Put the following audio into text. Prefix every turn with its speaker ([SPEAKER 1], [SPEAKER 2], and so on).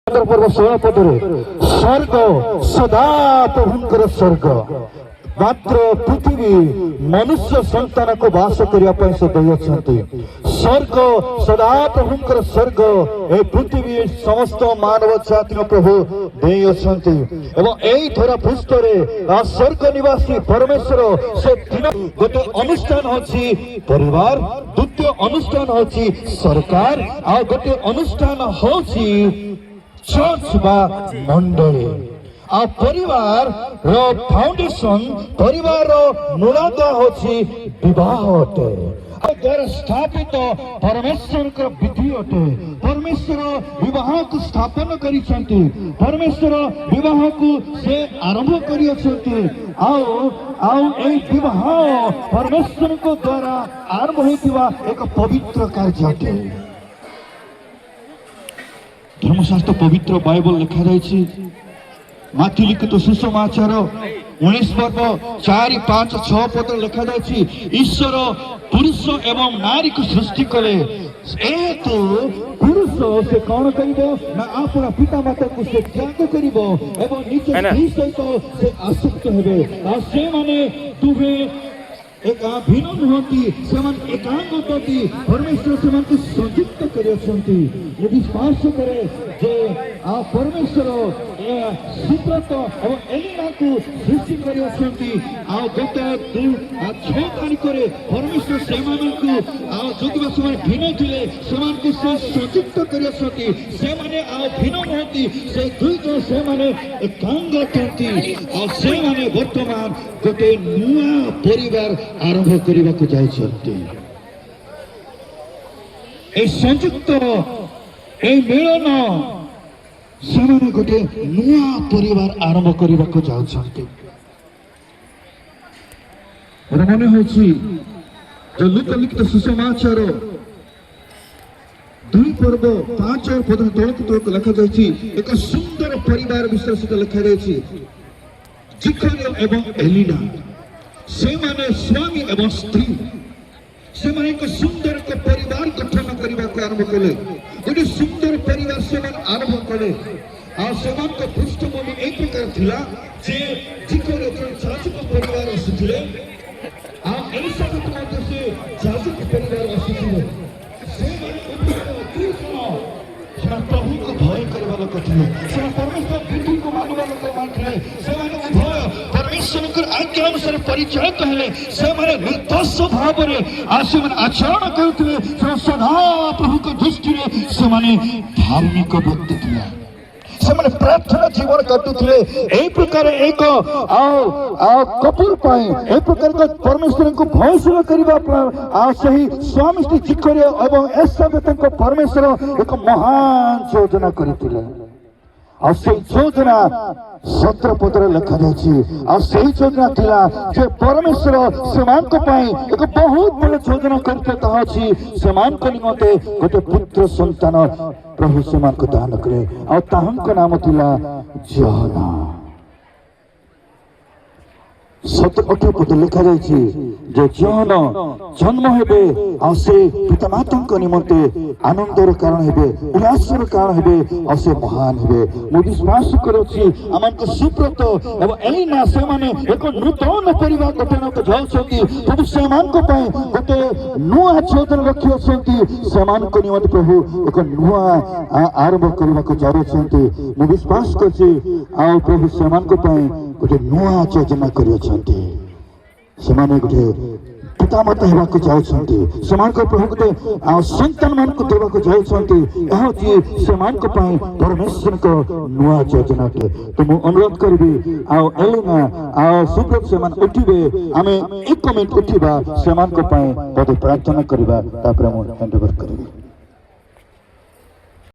[SPEAKER 1] पर्व 16 पदरे स्वर्ग सदा प्रभुंकर स्वर्ग मात्र पृथ्वी मनुष्य संतान को वास करने से दे स्वर्ग सदा प्रभुंकर स्वर्ग ए पृथ्वी समस्त मानव जाति प्रभु दे धरा पृष्ठ स्वर्ग निवासी परमेश्वर से गोटे अनुष्ठान होची परिवार द्वितीय अनुष्ठान होची सरकार आ गोटे अनुष्ठान होची चर्च बा मंडली आ परिवार रो फाउंडेशन परिवार रो मूलाधार होची विवाह अटे द्वारा स्थापित परमेश्वर का विधि अटे परमेश्वर विवाह को स्थापन करिसंती परमेश्वर विवाह को से आरंभ करिसंती आओ ए विवाह परमेश्वर को द्वारा आरंभ होइतिबा एक पवित्र कार्य अटे धर्मशास्त्र पवित्र बाइबल लिखा जाइछि माथि लिखित सुसमाचार 19 पर्व 4, 5, 6 पद लिखा जाइछि ईश्वर पुरुष एवं नारी को सृष्टि कले तो पुरुष से कौन करिबो ना अपना पिता माता को से त्याग करिबो एवं निज स्त्री सहित से आसक्त हेबे आ से माने तुहे एक भिन्न नुहति सेमन एकांग होती परमेश्वर सेमन को संयुक्त करियछंती ये विश्वास करे जे आ परमेश्वर सुब्रत और एलिना को सृष्टि करियछंती आ गोटे 6 तारीख रे परमेश्वर सेमन को आ जोगवा समय भिन्न थिले सेमन को से संयुक्त करियछंती से माने आ भिन्न नुहति से दुई जन से माने एकांग होती और से माने वर्तमान गोटे नुआ परिवार आरंभ करने को जाइछंती ए संयुक्त ए मिलन सेमाने गोटे नुआ परिवार आरंभ करने को जाउछंती मन होछि जो लूका लिखित सुसमाचार 2 पर्व 5 और पद तलक लिखा जाइछि एक सुंदर परिवार विषय से लिखा जाइछि जिखरिया एवं एलिना से माने स्वामी एवं स्त्री से माने एक सुंदर के परिवार गठन करने को आरंभ कले गोटे सुंदर परिवार से आरंभ कले आ सेमान को पृष्ठभूमि एक प्रकार थिला जे जिकर जाजक परिवार आसीथिले आ एलिसाबेथ मध्य से जाजक परिवार आसीथिले से माने प्रभु को भय करबा लोक थिले से परमेश्वर विधि को मानबा लोक मानथिले से माने भय परमेश्वर आज्ञा अनुसार परिचय कहले से माने निर्दोष भाव रे आसमान आचरण करथिले सदा प्रभु को दृष्टि रे से माने धार्मिक व्यक्ति थिले से माने प्रार्थना जीवन काटुथिले एई प्रकार एक कपूर पाए एई प्रकार का परमेश्वर को भयशील करबा आ सही स्वामी स्त्री जिकर एवं एलिसाबेथ को परमेश्वर एक महान योजना करथिले आ से योजना 17 पदरे लिखा जाइछि आ से योजना थिला जे परमेश्वर सेमान को पाई एक बहुत बड़ योजना करते कहा छी सेमान को निमते गोटे पुत्र संतान प्रभु सेमान को दान करे आ ताहन को नाम थिला जहना 17 पद लिखा जाइछि जे जहन जन्म हेबे आ से पितामाता को निमते आनंदर कारण हेबे उल्लासर कारण हेबे आ से महान हेबे मु विश्वास करूछि अमन को सुब्रत एवं एलिना से माने एक नूतन परिवार गठन को जाउछंती प्रभु सेमान को पाए गोटे नुआ योजना रखियछंती सेमान को निमते प्रभु एक नुआ आरंभ करबा को जाउछंती मु विश्वास करछि आ प्रभु सेमान को पाए गोटे नुआ योजना करियछंती सेमाने गोटे पितामाता हेबा को जाउछंती सेमान को प्रभु गोटे संतान मान को देबा को जाउछंती एहा जे सेमान को पाए परमेश्वर को नुआ योजना के तो मु अनुरोध करबी आ एलिना आ सुब्रत सेमान उठिबे आमे 1 मिनिट उठिबा सेमान को पाए पद प्रार्थना करबा तापर मु हैंड ओवर करबी।